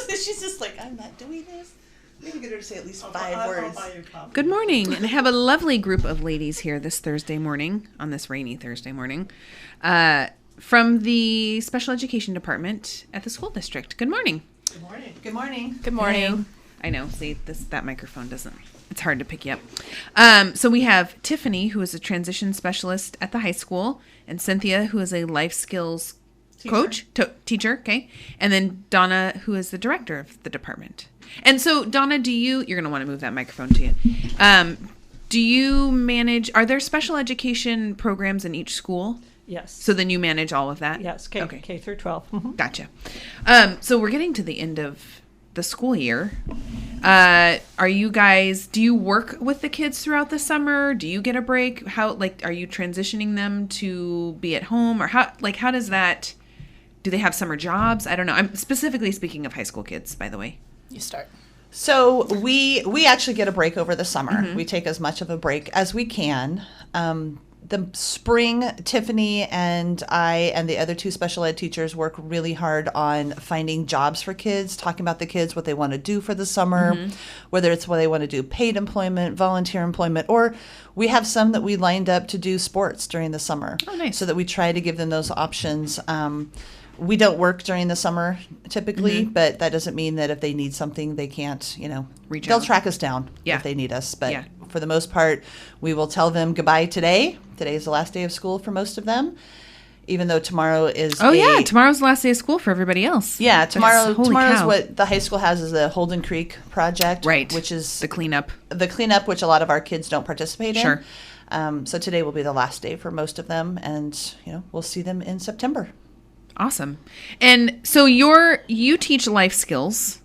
She's just like, I'm not doing this. Maybe get her to say at least 5 words. I'll buy you coffee. Good morning, and I have a lovely group of ladies here this Thursday morning, on this rainy Thursday morning, from the special education department at the school district. Good morning. Good morning. Good morning. Good morning. I know. See, that microphone doesn't. It's hard to pick you up. So we have Tiffany, who is a transition specialist at the high school, and Cynthia, who is a life skills teacher. Okay, and then Donna, who is the director of the department. And so, Donna, you're going to want to move that microphone to you. Do you manage? Are there special education programs in each school? Yes. So then you manage all of that? Yes. K through 12. Mm-hmm. Gotcha. So we're getting to the end of the school year. Do you work with the kids throughout the summer? Do you get a break? How, are you transitioning them to be at home, or how does that, do they have summer jobs? I don't know. I'm specifically speaking of high school kids, by the way. You start. So we actually get a break over the summer. Mm-hmm. We take as much of a break as we can. The spring, Tiffany and I and the other 2 special ed teachers work really hard on finding jobs for kids, talking about the kids, what they want to do for the summer, whether it's what they want to do, paid employment, volunteer employment, or we have some that we lined up to do sports during the summer. Oh, nice. So that we try to give them those options. We don't work during the summer typically, but that doesn't mean that if they need something, they can't, Reach they'll out. track us down Yeah. if they need us. But Yeah. for the most part, we will tell them goodbye today. Today is the last day of school for most of them, even though tomorrow is tomorrow's the last day of school for everybody else. Yeah, tomorrow's Holy cow. what the high school has is the Holden Creek project, Right. which is The cleanup. which a lot of our kids don't participate in. Sure. So today will be the last day for most of them, and we'll see them in September. Awesome. And so you teach life skills.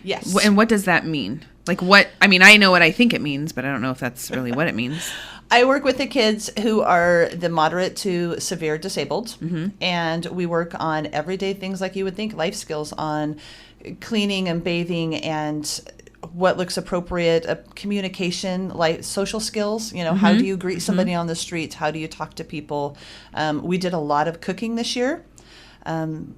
Yes. And what does that mean? I know what I think it means, but I don't know if that's really what it means. I work with the kids who are the moderate to severe disabled, and we work on everyday things like you would think, life skills on cleaning and bathing and what looks appropriate, communication, like social skills. How do you greet somebody on the street? How do you talk to people? We did a lot of cooking this year.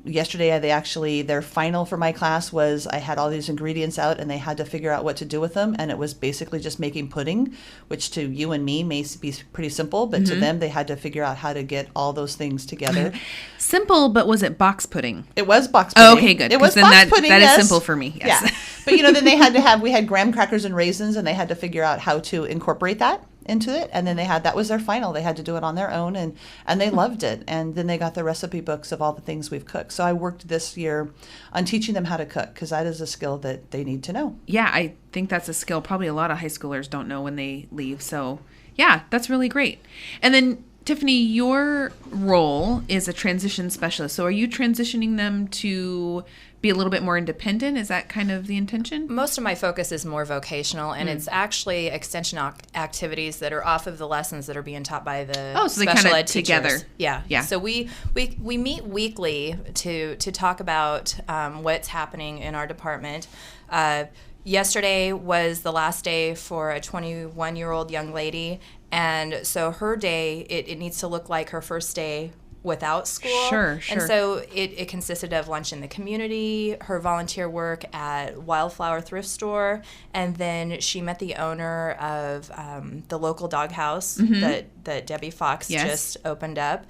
Yesterday, their final for my class was I had all these ingredients out and they had to figure out what to do with them. And it was basically just making pudding, which to you and me may be pretty simple, but to them, they had to figure out how to get all those things together. Simple, but was it box pudding? It was box pudding. Oh, okay, good. It was then box pudding, that yes. is simple for me. Yes. Yeah. But, then we had graham crackers and raisins, and they had to figure out how to incorporate that into it. And then that was their final. They had to do it on their own, and they loved it. And then they got the recipe books of all the things we've cooked. So I worked this year on teaching them how to cook, because that is a skill that they need to know. Yeah, I think that's a skill probably a lot of high schoolers don't know when they leave. So yeah, that's really great. And then Tiffany, your role is a transition specialist. So are you transitioning them to be a little bit more independent? Is that kind of the intention? Most of my focus is more vocational, and it's actually extension activities that are off of the lessons that are being taught by the so they special kinda ed together. teachers. Yeah. Yeah. So we meet weekly to talk about what's happening in our department. Yesterday was the last day for a 21-year-old young lady, and so her day, it needs to look like her first day without school. Sure. And so it consisted of lunch in the community, her volunteer work at Wildflower Thrift Store, and then she met the owner of the local doghouse that Debbie Fox just opened up.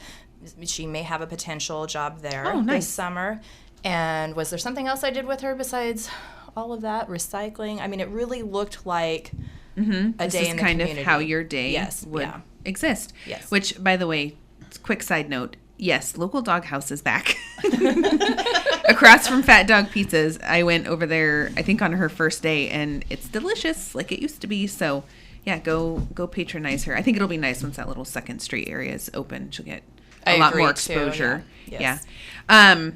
She may have a potential job there this summer. And was there something else I did with her besides all of that? Recycling? I mean, it really looked like a this day is in the kind community. of how your day would exist. Yes. Which, by the way, quick side note, yes, local doghouse is back. Across from Fat Dog Pizzas, I went over there, I think on her first day, and it's delicious like it used to be. So, yeah, go patronize her. I think it'll be nice once that little Second Street area is open. She'll get a lot more exposure. Too, yeah. Yes.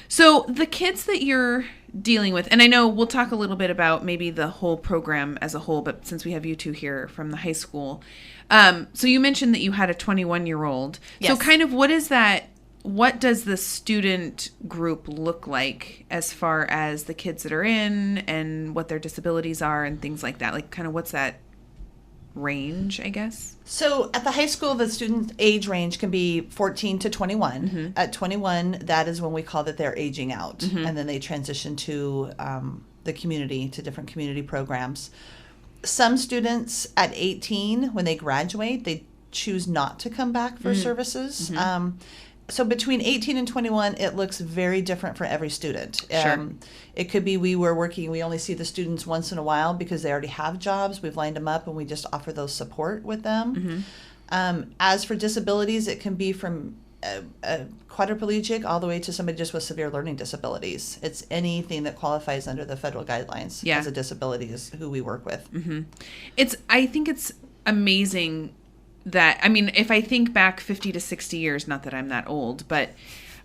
So the kids that you're dealing with, and I know we'll talk a little bit about maybe the whole program as a whole, but since we have you two here from the high school, so you mentioned that you had a 21-year-old. Yes. So kind of what is that? What does the student group look like as far as the kids that are in and what their disabilities are and things like that? Like kind of what's that range, I guess? So at the high school, the student age range can be 14 to 21. At 21, that is when we call that they're aging out. And then they transition to the community, to different community programs. Some students at 18, when they graduate, they choose not to come back for services. So between 18 and 21, it looks very different for every student. Sure. It could be we only see the students once in a while because they already have jobs. We've lined them up and we just offer those support with them. As for disabilities, it can be from a quadriplegic all the way to somebody just with severe learning disabilities. It's anything that qualifies under the federal guidelines as a disability is who we work with. I think it's amazing that, I mean, if I think back 50 to 60 years, not that I'm that old, but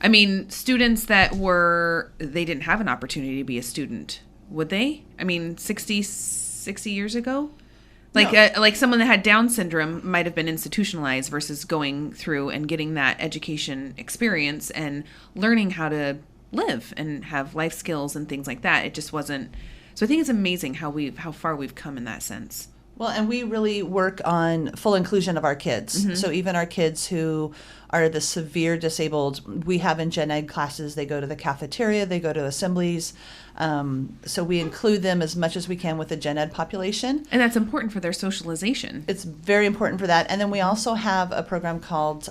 I mean, students that they didn't have an opportunity to be a student, would they? I mean, 60 years ago? Like, No. Like someone that had Down syndrome might have been institutionalized versus going through and getting that education experience and learning how to live and have life skills and things like that. It just wasn't. So I think it's amazing how far we've come in that sense. Well, and we really work on full inclusion of our kids. So even our kids who are the severe disabled, we have in gen ed classes, they go to the cafeteria, they go to assemblies. So we include them as much as we can with the gen ed population. And that's important for their socialization. It's very important for that. And then we also have a program called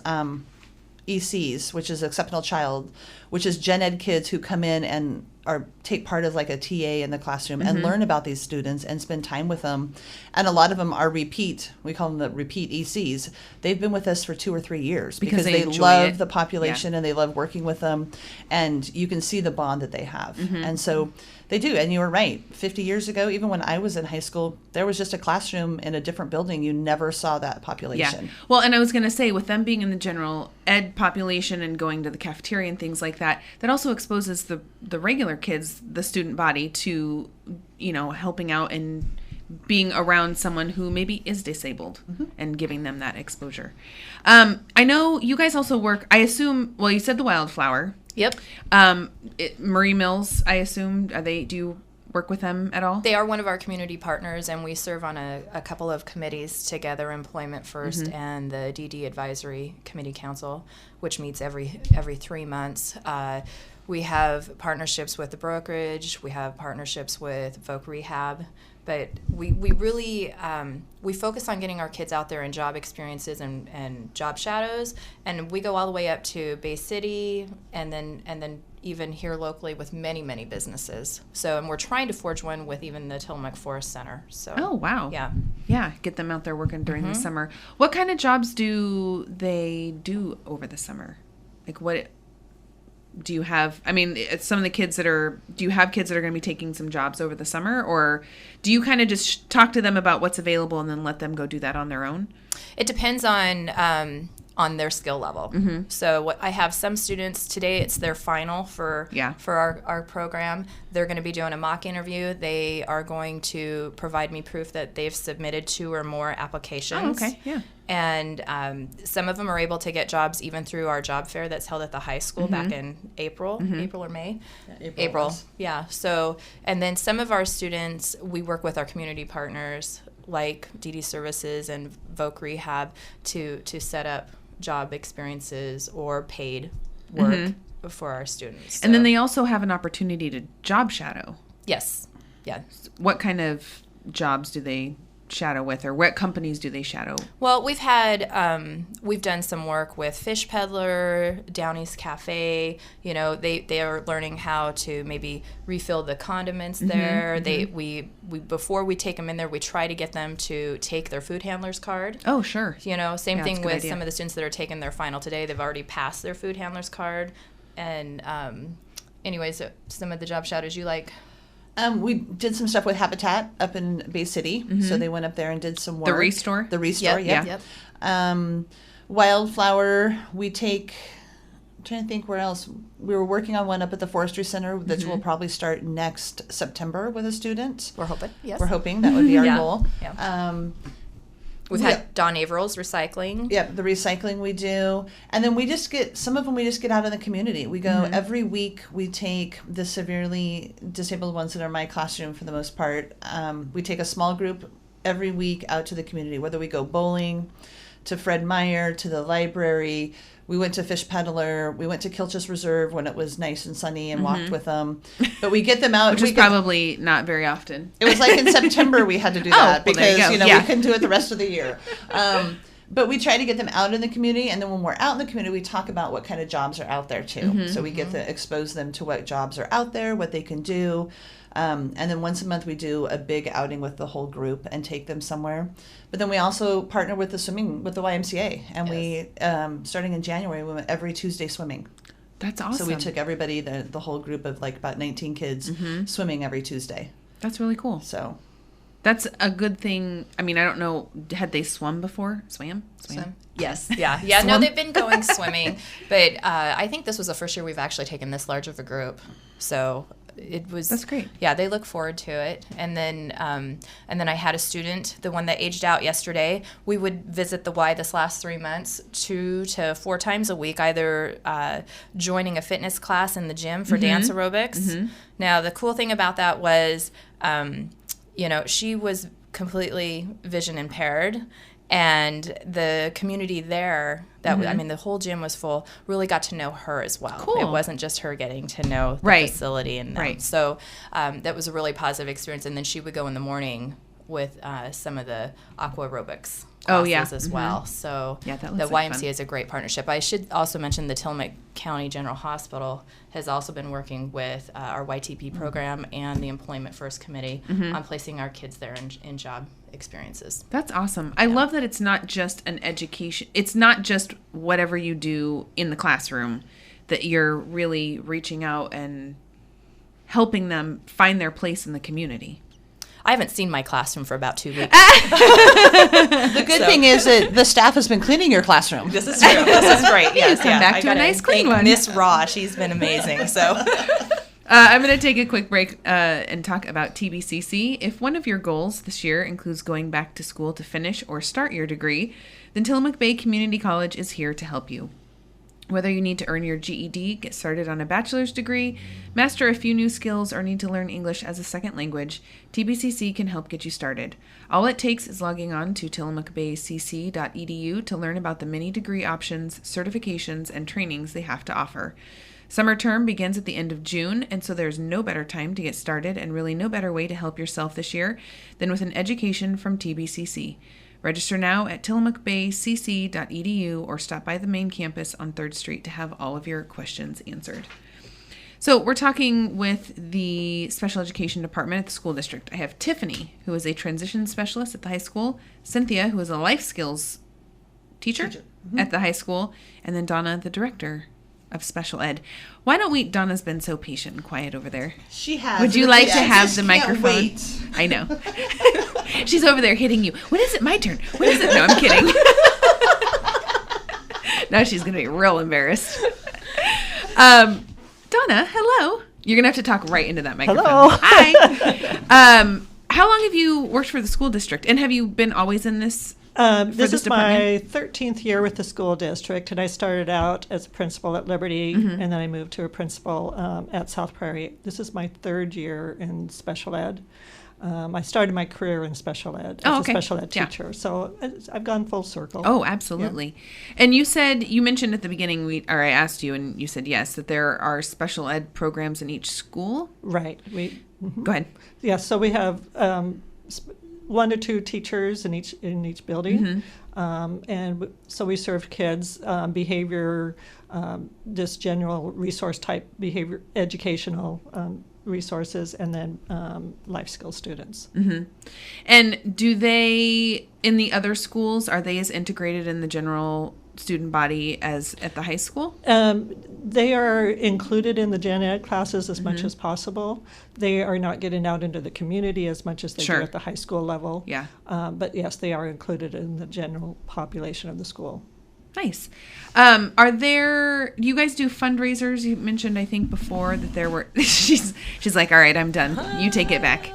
ECs, which is Exceptional Child, which is gen ed kids who come in and take part as like a TA in the classroom and learn about these students and spend time with them. And a lot of them are we call them the repeat ECs. They've been with us for 2 or 3 years because they love the population and they love working with them. And you can see the bond that they have. And so they do. And you were right. 50 years ago, even when I was in high school, there was just a classroom in a different building. You never saw that population. Yeah. Well, and I was going to say, with them being in the general ed population and going to the cafeteria and things like that, that also exposes the regular kids, the student body, to, helping out and being around someone who maybe is disabled and giving them that exposure. I know you guys also work, I assume, well, you said the Wildflower. Yep. Murray Mills, I assume, do you work with them at all? They are one of our community partners, and we serve on a couple of committees together, Employment First and the DD Advisory Committee Council, which meets every 3 months. We have partnerships with the brokerage. We have partnerships with Voc Rehab. But we really we focus on getting our kids out there in job experiences and job shadows, and we go all the way up to Bay City, and then even here locally with many businesses. So, and we're trying to forge one with even the Tillamook Forest Center. So, oh wow, yeah, get them out there working during the summer. What kind of jobs do they do over the summer? Like what? Do you have, some of the kids do you have kids that are going to be taking some jobs over the summer, or do you kind of just talk to them about what's available and then let them go do that on their own? It depends on their skill level. So I have some students today, it's their final for our program. They're going to be doing a mock interview. They are going to provide me proof that they've submitted 2 or more applications. Oh, okay, yeah. And some of them are able to get jobs even through our job fair that's held at the high school back in April or May. Yeah, April. Yeah. So, and then some of our students, we work with our community partners like DD Services and Voc Rehab to set up job experiences or paid work for our students. And then they also have an opportunity to job shadow. Yes. Yeah. What kind of jobs do they shadow with, or what companies do they shadow? Well, we've done some work with Fish Peddler, Downey's Cafe. They are learning how to maybe refill the condiments there. We before we take them in there, we try to get them to take their food handler's card. Oh, sure. Same thing with some of the students that are taking their final today. They've already passed their food handler's card. And anyways, some of the job shadows you like. We did some stuff with Habitat up in Bay City, so they went up there and did some work. The Restore? The Restore, Yep. Wildflower, I'm trying to think where else. We were working on one up at the Forestry Center that will probably start next September with a student. We're hoping, yes. We're hoping that would be our goal. Yeah. We've had Don Averill's recycling. Yep, the recycling we do. And then some of them we just get out in the community. We go every week, we take the severely disabled ones that are in my classroom for the most part. We take a small group every week out to the community, whether we go bowling, to Fred Meyer, to the library. We went to Fish Peddler. We went to Kilchis Reserve when it was nice and sunny and walked with them. But we get them out. Which is probably not very often. It was like in September we had to do that because, we couldn't do it the rest of the year. But we try to get them out in the community, and then when we're out in the community, we talk about what kind of jobs are out there too. So we get to expose them to what jobs are out there, what they can do. And then once a month we do a big outing with the whole group and take them somewhere. But then we also partner with the YMCA, and we starting in January we went every Tuesday swimming. That's awesome. So we took everybody, the whole group of like about 19 kids, swimming every Tuesday. That's really cool. So that's a good thing. I mean, I don't know. Had they swum before? Swam? Yes. Yeah. Yeah. No, they've been going swimming, but I think this was the first year we've actually taken this large of a group. So it was. That's great. Yeah, they look forward to it. And then I had a student, the one that aged out yesterday. We would visit the Y this last 3 months, 2 to 4 times a week, either joining a fitness class in the gym for dance aerobics. Now, the cool thing about that was, she was completely vision impaired, and the community there, the whole gym was full, really got to know her as well. Cool. It wasn't just her getting to know the facility and them. Right. So that was a really positive experience. And then she would go in the morning with some of the aqua aerobics classes as well. So that the looks like YMCA fun. is a great partnership. I should also mention the Tillamook County General Hospital has also been working with our YTP program and the Employment First Committee on placing our kids there in job experiences. That's awesome. I love that it's not just an education. It's not just whatever you do in the classroom, that you're really reaching out and helping them find their place in the community. I haven't seen my classroom for about 2 weeks. The good thing is that the staff has been cleaning your classroom. This is true. This is great. Yes, come back to a nice clean one. Miss Raw, she's been amazing. So I'm going to take a quick break and talk about TBCC. If one of your goals this year includes going back to school to finish or start your degree, then Tillamook Bay Community College is here to help you. Whether you need to earn your GED, get started on a bachelor's degree, master a few new skills, or need to learn English as a second language, TBCC can help get you started. All it takes is logging on to tillamookbaycc.edu to learn about the many degree options, certifications, and trainings they have to offer. Summer term begins at the end of June, and so there's no better time to get started and really no better way to help yourself this year than with an education from TBCC. Register now at tillamookbaycc.edu or stop by the main campus on 3rd Street to have all of your questions answered. So we're talking with the special education department at the school district. I have Tiffany, who is a transition specialist at the high school, Cynthia, who is a life skills teacher. At the high school, and then Donna, the director of special ed. Why don't we? Donna's been so patient and quiet over there. She has. Would you like to have the microphone? Wait. I know. She's over there hitting you. When is it my turn? When is it? No, I'm kidding. Now she's going to be real embarrassed. Donna, hello. You're going to have to talk right into that microphone. Hello. Hi. How long have you worked for the school district? And have you been always in this This is my 13th year with the school district, and I started out as a principal at Liberty, and then I moved to a principal at South Prairie. This is my 3rd year in special ed. I started my career in special ed as a special ed teacher, so I've gone full circle. Oh, absolutely. Yeah. And you mentioned at the beginning, I asked you, and you said yes, that there are special ed programs in each school? Right. Go ahead. Yeah, so we have 1 to 2 teachers in each building, and so we served kids behavior, just general resource type behavior, educational resources, and then life skills students. And do they, in the other schools, are they as integrated in the general student body as at the high school? They are included in the gen ed classes as much as possible. They are not getting out into the community as much as they do at the high school level. Yeah. But yes, they are included in the general population of the school. Nice. Do you guys do fundraisers? You mentioned, I think, before that there were, she's like, all right, I'm done. You take it back.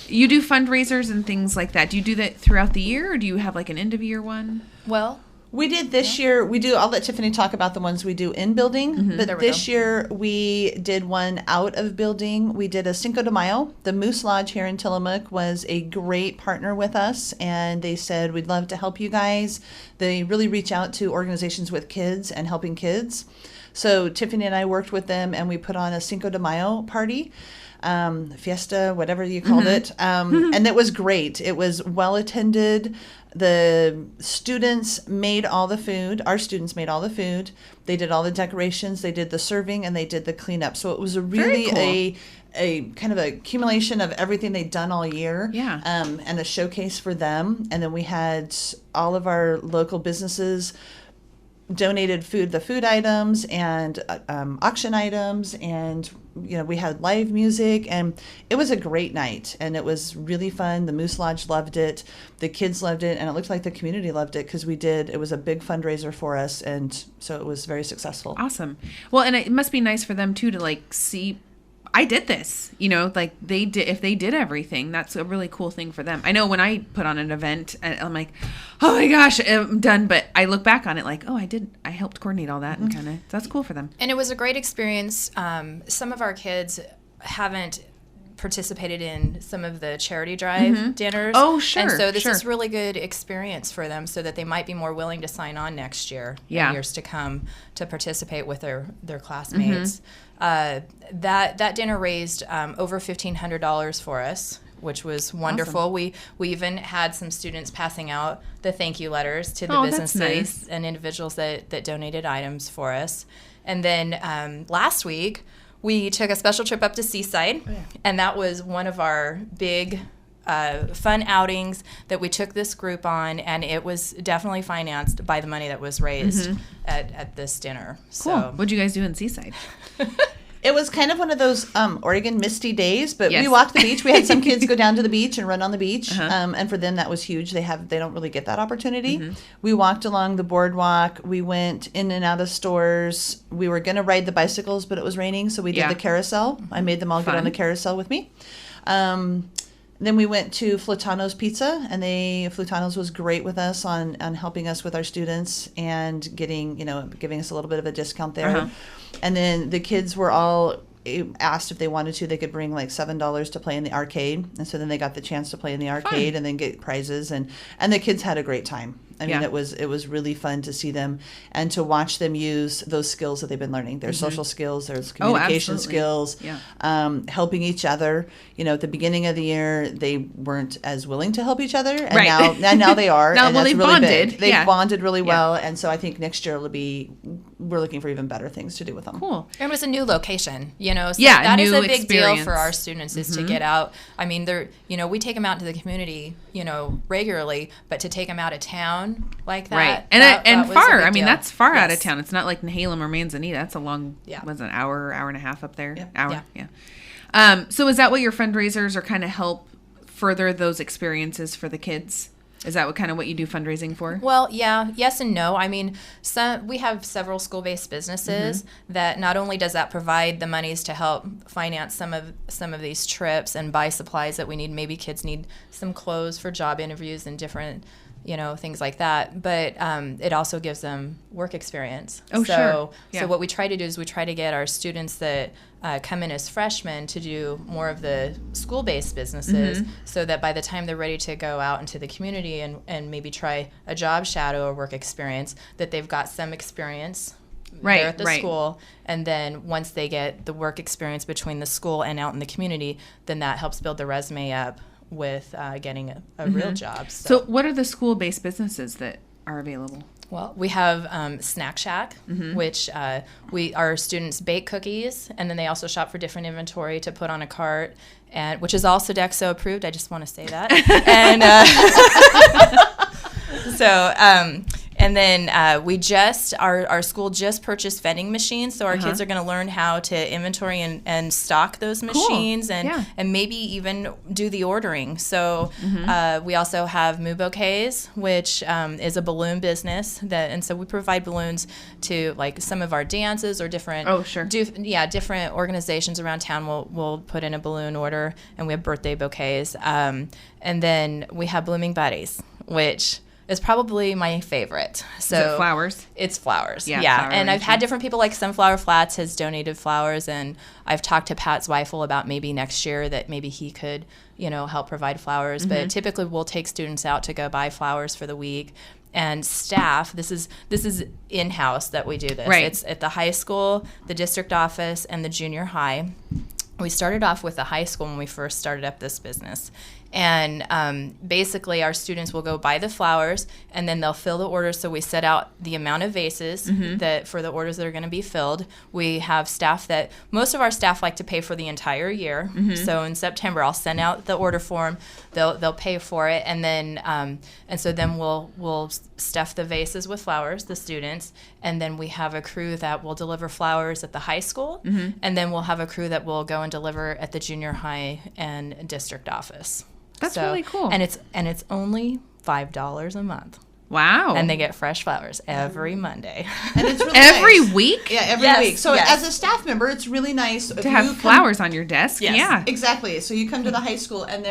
You do fundraisers and things like that. Do you do that throughout the year, or do you have like an end of year one? Well, We did this year. I'll let Tiffany talk about the ones we do in building. But this year we did one out of building. We did a Cinco de Mayo. The Moose Lodge here in Tillamook was a great partner with us, and they said, we'd love to help you guys. They really reach out to organizations with kids and helping kids. So Tiffany and I worked with them, and we put on a Cinco de Mayo party. Fiesta, whatever you called it. And it was great. It was well attended. The students made all the food. Our students made all the food. They did all the decorations. They did the serving, and they did the cleanup. So it was a really a kind of a accumulation of everything they'd done all year. Yeah. And a showcase for them. And then we had all of our local businesses donated the food items and auction items, and we had live music, and it was a great night, and it was really fun. The Moose Lodge loved it, the kids loved it, and it looked like the community loved it because it was a big fundraiser for us, and so it was very successful. Awesome. Well, and it must be nice for them too to like see, I did this, like if they did everything, that's a really cool thing for them. I know when I put on an event, I'm like, oh my gosh, I'm done. But I look back on it like, oh, I helped coordinate all that, and that's cool for them. And it was a great experience. Some of our kids haven't participated in some of the charity drive dinners. Oh, sure. And so this is really good experience for them, so that they might be more willing to sign on next year, and years to come, to participate with their classmates. That dinner raised over $1,500 for us, which was wonderful. Awesome. We even had some students passing out the thank you letters to the businesses and individuals that donated items for us. And then last week, we took a special trip up to Seaside, and that was one of our big fun outings that we took this group on, and it was definitely financed by the money that was raised at this dinner. Cool. So, what'd you guys do in Seaside? It was kind of one of those Oregon misty days, but we walked the beach. We had some kids go down to the beach and run on the beach, and for them that was huge. They don't really get that opportunity. We walked along the boardwalk. We went in and out of stores. We were going to ride the bicycles, but it was raining, so we did the carousel. I made them all get on the carousel with me. Then we went to Flutano's Pizza, and Flutano's was great with us on helping us with our students and giving us a little bit of a discount there. And then the kids were all asked if they wanted to, they could bring like $7 to play in the arcade, and so then they got the chance to play in the arcade and then get prizes, and the kids had a great time. I mean, it was really fun to see them and to watch them use those skills that they've been learning. Their social skills, their communication skills, helping each other. At the beginning of the year, they weren't as willing to help each other, and now they are. Now, and that's they really bonded. Big. They've bonded really well, and so I think next year we're looking for even better things to do with them. Cool. And it was a new location, so that is a big deal for our students is to get out. I mean, we take them out into the community, regularly, but to take them out of town like that, right? And far. I mean, that's far out of Yes. town. It's not like Nehalem or Manzanita. That's a long, was an hour and a half up there. Yeah. Hour, So is that what your fundraisers are kind of help further those experiences for the kids? Is that what you do fundraising for? Well, yes and no. I mean, we have several school-based businesses that not only does that provide the monies to help finance some of these trips and buy supplies that we need. Maybe kids need some clothes for job interviews and different, things like that. But it also gives them work experience. Oh, sure. Yeah. So what we try to do is we try to get our students that come in as freshmen to do more of the school-based businesses, so that by the time they're ready to go out into the community and maybe try a job shadow or work experience, that they've got some experience there at the school. And then once they get the work experience between the school and out in the community, then that helps build the resume up with getting a real job. So what are the school-based businesses that are available? Well, we have Snack Shack, which our students bake cookies, and then they also shop for different inventory to put on a cart, and which is all Sodexo approved. I just want to say that. And then our school just purchased vending machines, so our kids are going to learn how to inventory and stock those machines, and maybe even do the ordering. So we also have Moo Bouquets, which is a balloon business and so we provide balloons to like some of our dances or different different organizations around town will put in a balloon order, and we have birthday bouquets, and then we have Blooming Buddies, which is probably my favorite. So Is it flowers? It's flowers. Yeah, Yeah. flower And I've had arrangement. different people, like Sunflower Flats has donated flowers, and I've talked to Pat Zweifel about maybe next year that maybe he could, help provide flowers. But typically we'll take students out to go buy flowers for the week. And staff, this is in-house that we do this. Right. It's at the high school, the district office, and the junior high. We started off with the high school when we first started up this business. And basically our students will go buy the flowers, and then they'll fill the orders. So we set out the amount of vases that for the orders that are going to be filled. We have staff that, most of our staff like to pay for the entire year. So in September, I'll send out the order form. They'll pay for it, and then we'll stuff the vases with flowers, the students, and then we have a crew that will deliver flowers at the high school, and then we'll have a crew that will go and deliver at the junior high and district office. That's really cool. And it's only $5 a month. Wow. And they get fresh flowers every Monday. And it's really Every nice. week? Yeah, every Yes, week. So yes. as a staff member, it's really nice if To have you come- flowers on your desk? Yes. Yeah. Exactly. So you come to the high school, and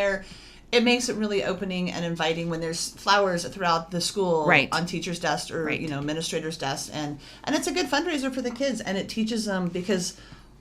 it makes it really opening and inviting when there's flowers throughout the school, Right. on teachers' desks or Right. administrators' desks, and it's a good fundraiser for the kids, and it teaches them, because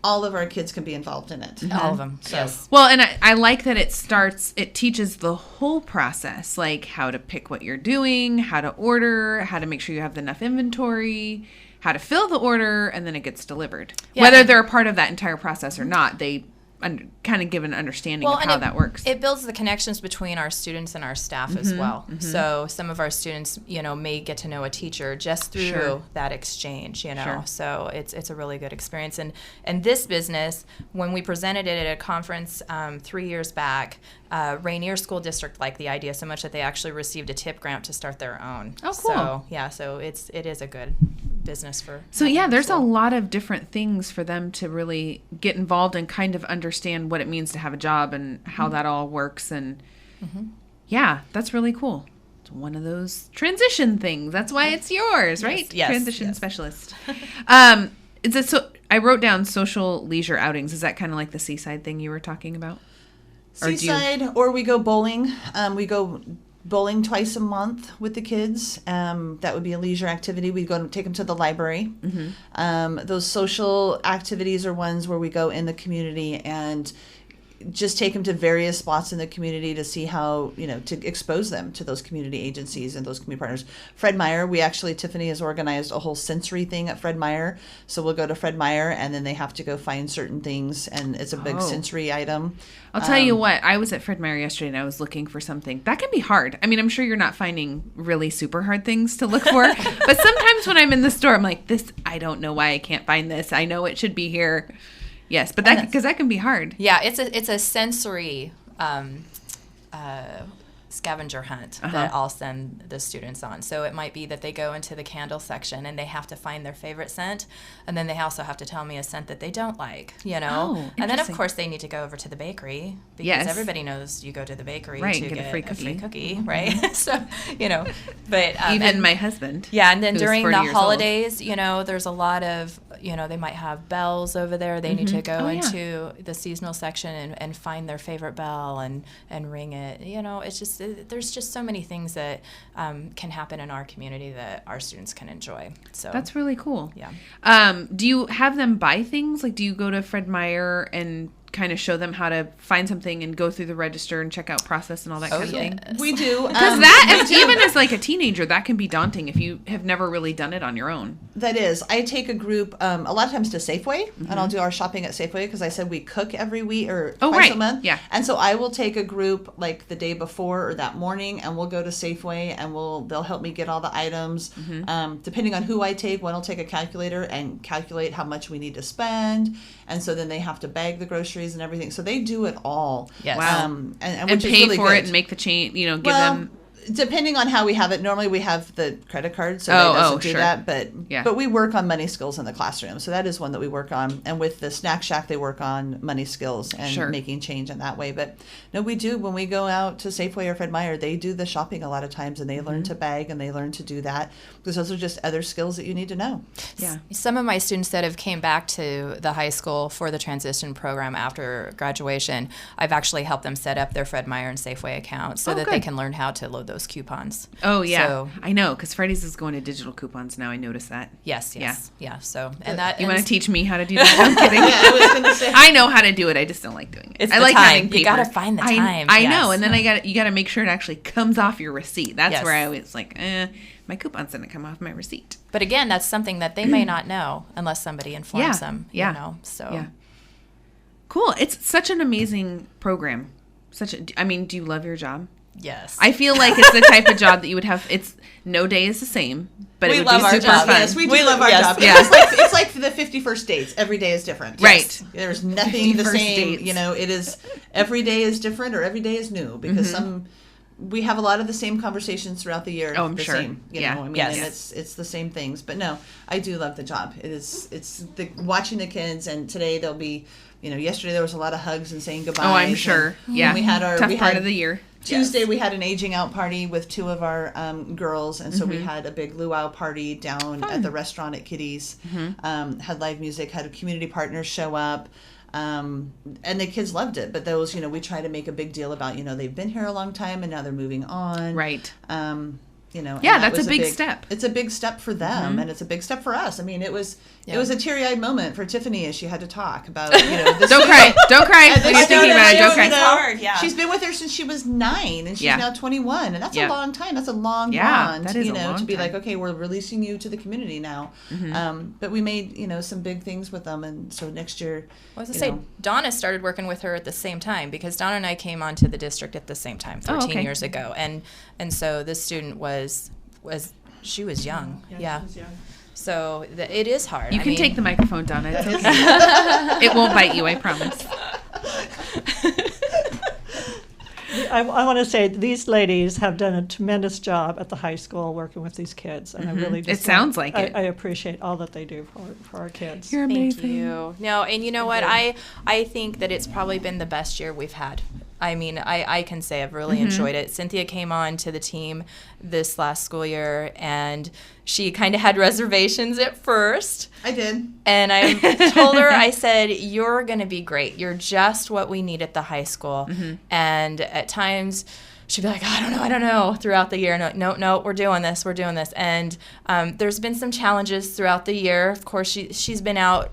all of our kids can be involved in it. All of them. So- Yes. Well, and I like that it teaches the whole process, like how to pick what you're doing, how to order, how to make sure you have enough inventory, how to fill the order, and then it gets delivered. Yeah. Whether they're a part of that entire process or not, they kind of give an understanding of and how it, that works. It builds the connections between our students and our staff as well. So some of our students, may get to know a teacher just through Sure. that exchange, Sure. So it's a really good experience. And this business, when we presented it at a conference 3 years back, Rainier School District liked the idea so much that they actually received a tip grant to start their own. Oh, cool. So so it is a good business for. So yeah, there's a school. lot of different things for them to really get involved and kind of understand what it means to have a job and how that all works. And yeah, that's really cool. It's one of those transition things. That's why it's yours, right? Yes, Transition yes. specialist. I wrote down social leisure outings. Is that kind of like the seaside thing you were talking about? Or do you- Seaside, or we go bowling. We go bowling twice a month with the kids. That would be a leisure activity. We go and take them to the library. Those social activities are ones where we go in the community and just take them to various spots in the community to see how, to expose them to those community agencies and those community partners. Fred Meyer, Tiffany has organized a whole sensory thing at Fred Meyer. So we'll go to Fred Meyer, and then they have to go find certain things, and it's a big sensory item. I'll tell you what, I was at Fred Meyer yesterday and I was looking for something. That can be hard. I mean, I'm sure you're not finding really super hard things to look for, but sometimes when I'm in the store, I'm like, I don't know why I can't find this. I know it should be here. Yes, but because that can be hard. Yeah, it's a sensory scavenger hunt that I'll send the students on. So it might be that they go into the candle section and they have to find their favorite scent, and then they also have to tell me a scent that they don't like, Oh, and then of interesting. course they need to go over to the bakery, because Yes. everybody knows you go to the bakery Right, to get a free cookie, right? So but Even and- my husband. yeah, and then who's during 40 the years old. holidays, there's a lot of, they might have bells over there. They need to go Oh, yeah. into the seasonal section and find their favorite bell and ring it. It's just, there's just so many things that can happen in our community that our students can enjoy. So That's really cool. yeah. Do you have them buy things? Like, do you go to Fred Meyer and kind of show them how to find something and go through the register and checkout process and all that kind of thing? We do. Because that, even as like a teenager, that can be daunting if you have never really done it on your own. That is. I take a group a lot of times to Safeway, and I'll do our shopping at Safeway, because I said we cook every week or twice right. a month. Yeah. And so I will take a group like the day before or that morning, and we'll go to Safeway, and they'll help me get all the items. Depending on who I take, one will take a calculator and calculate how much we need to spend, and so then they have to bag the groceries and everything. So they do it all. Yes. Wow. And And which is pay really for good. it and make the change, give Well, them. depending on how we have it, normally we have the credit card, so Oh, that doesn't do sure. that. Yeah. But we work on money skills in the classroom, so that is one that we work on. And with the Snack Shack, they work on money skills and Sure. making change in that way. But no, we do when we go out to Safeway or Fred Meyer, they do the shopping a lot of times, and they learn to bag and they learn to do that, because those are just other skills that you need to know. Yeah. Some of my students that have came back to the high school for the transition program after graduation, I've actually helped them set up their Fred Meyer and Safeway accounts so Oh, that they good. can learn how to load those those coupons. Oh, yeah. So, I know, because Freddy's is going to digital coupons now. I noticed that. yes. Yeah. So, and that. You and want to teach me how to do that? I'm kidding. I was gonna say. I know how to do it. I just don't like doing it. It's I the like time. having paper. You gotta find the time. I Yes. know, and then you got to make sure it actually comes off your receipt. That's Yes. where I always like, my coupons didn't come off my receipt. But again, that's something that they may not know unless somebody informs them. Yeah. You know. So. Yeah. Cool. It's such an amazing program. Do you love your job? Yes. I feel like it's the type of job that you would have. It's no day is the same, but We it would love be our super job. fun. Yes, we do love our yes. job. Yeah. It's like the 51st dates. Every day is different. Right. There's nothing the 51st same. dates. It is every day is different or every day is new because we have a lot of the same conversations throughout the year. Oh, I'm the sure. Same, Yeah. and Yes. it's the same things. But no, I do love the job. It's watching the kids, and today there'll be, yesterday there was a lot of hugs and saying goodbyes. Oh, I'm sure. Yeah. We had our tough part of the year. Tuesday we had an aging out party with two of our girls, and so we had a big luau party down at the restaurant at Kitty's. Had live music, had community partners show up, and the kids loved it. But those, we try to make a big deal about, they've been here a long time and now they're moving on. Right. And that's was a big step. It's a big step for them, and it's a big step for us. I mean, it was a teary-eyed moment for Tiffany as she had to talk about, this Don't cry. Don't cry. When you're thinking about it, don't cry. It's hard, yeah. She's been with her since she was 9, and she's Yeah. now 21, and that's Yeah. a long time. That's a long Yeah, bond, that is a to long be time. like, okay, we're releasing you to the community now. But we made, some big things with them, and so next year, I was going to say, Donna started working with her at the same time because Donna and I came onto the district at the same time 13 okay. years ago. And so this student was she was young. Yeah. she was young. So it is hard. You can take the microphone, Donna. It's okay. It won't bite you, I promise. I want to say these ladies have done a tremendous job at the high school working with these kids, and I really just It sounds like it. I appreciate all that they do for our kids. You're amazing. Thank you. No, and you know what? I think that it's probably been the best year we've had. I mean, I can say I've really enjoyed it. Cynthia came on to the team this last school year, and she kind of had reservations at first. I did. And I told her, I said, you're going to be great. You're just what we need at the high school. And at times, she'd be like, I don't know, throughout the year. No, we're doing this. And there's been some challenges throughout the year. Of course, she's been out.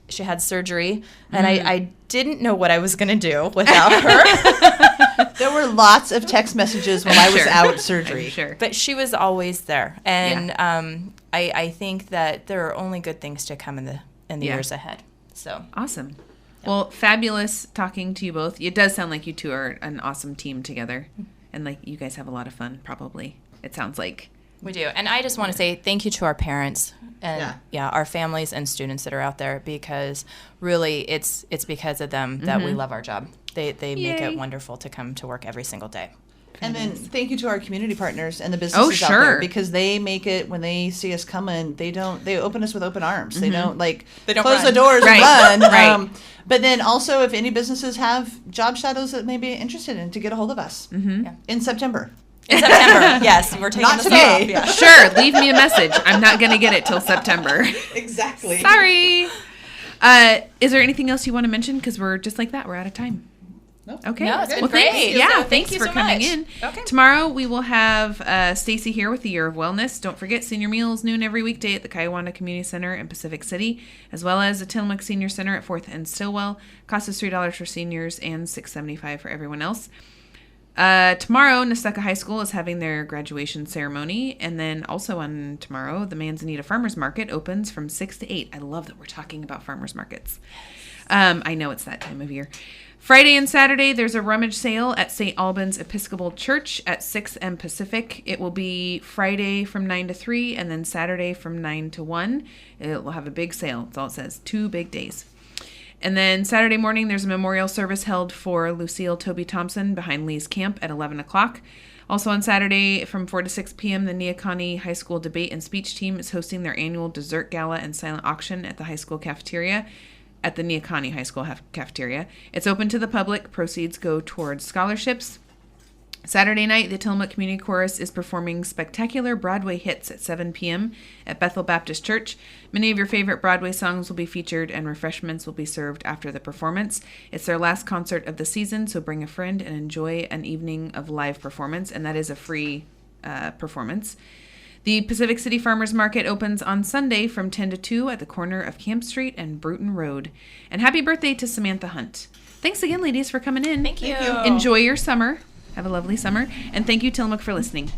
She had surgery, and I didn't know what I was going to do without her. There were lots of text messages when I was out surgery. I'm sure. But she was always there. And I think that there are only good things to come in the years ahead. So Awesome. Well, fabulous talking to you both. It does sound like you two are an awesome team together. And like you guys have a lot of fun, probably. It sounds like. we do. And I just want to say thank you to our parents and our families and students that are out there, because really it's because of them that we love our job. They make it wonderful to come to work every single day. And then thank you to our community partners and the businesses out there, because they make it, when they see us coming, they open us with open arms. They don't close run. the doors Right. and run. Right. But then also, if any businesses have job shadows that may be interested in, to get a hold of us in September. In September, yes, we're taking Not the today. summer off, yeah. Sure, leave me a message. I'm not going to get it till September. Exactly. Sorry. Is there anything else you want to mention? Because we're just like that. We're out of time. Nope. Okay. No, it's been Well, thanks. great. Yeah, So thanks thank you for so coming much. in. Okay. Tomorrow we will have Stacy here with the Year of Wellness. Don't forget, senior meals noon every weekday at the Kiowanda Community Center in Pacific City, as well as the Tillamook Senior Center at 4th and Stillwell. Cost is $3 for seniors and $6.75 for everyone else. Tomorrow, Nestucca High School is having their graduation ceremony. And then also on tomorrow, the Manzanita Farmers Market opens from 6 to 8. I love that we're talking about farmers markets. I know it's that time of year. Friday and Saturday, there's a rummage sale at St. Albans Episcopal Church at 6 M Pacific. It will be Friday from 9 to 3 and then Saturday from 9 to 1. It will have a big sale. That's all it says. 2 big days. And then Saturday morning, there's a memorial service held for Lucille Toby Thompson behind Lee's Camp at 11 o'clock. Also on Saturday from 4 to 6 p.m., the Neocani High School Debate and Speech Team is hosting their annual dessert gala and silent auction at the high school cafeteria. At the Neocani High School cafeteria. It's open to the public. Proceeds go towards scholarships. Saturday night, the Tillamook Community Chorus is performing spectacular Broadway hits at 7 p.m. at Bethel Baptist Church. Many of your favorite Broadway songs will be featured, and refreshments will be served after the performance. It's their last concert of the season, so bring a friend and enjoy an evening of live performance, and that is a free performance. The Pacific City Farmers Market opens on Sunday from 10 to 2 at the corner of Camp Street and Bruton Road. And happy birthday to Samantha Hunt. Thanks again, ladies, for coming in. Thank you. Enjoy your summer. Have a lovely summer. And thank you, Tillamook, for listening.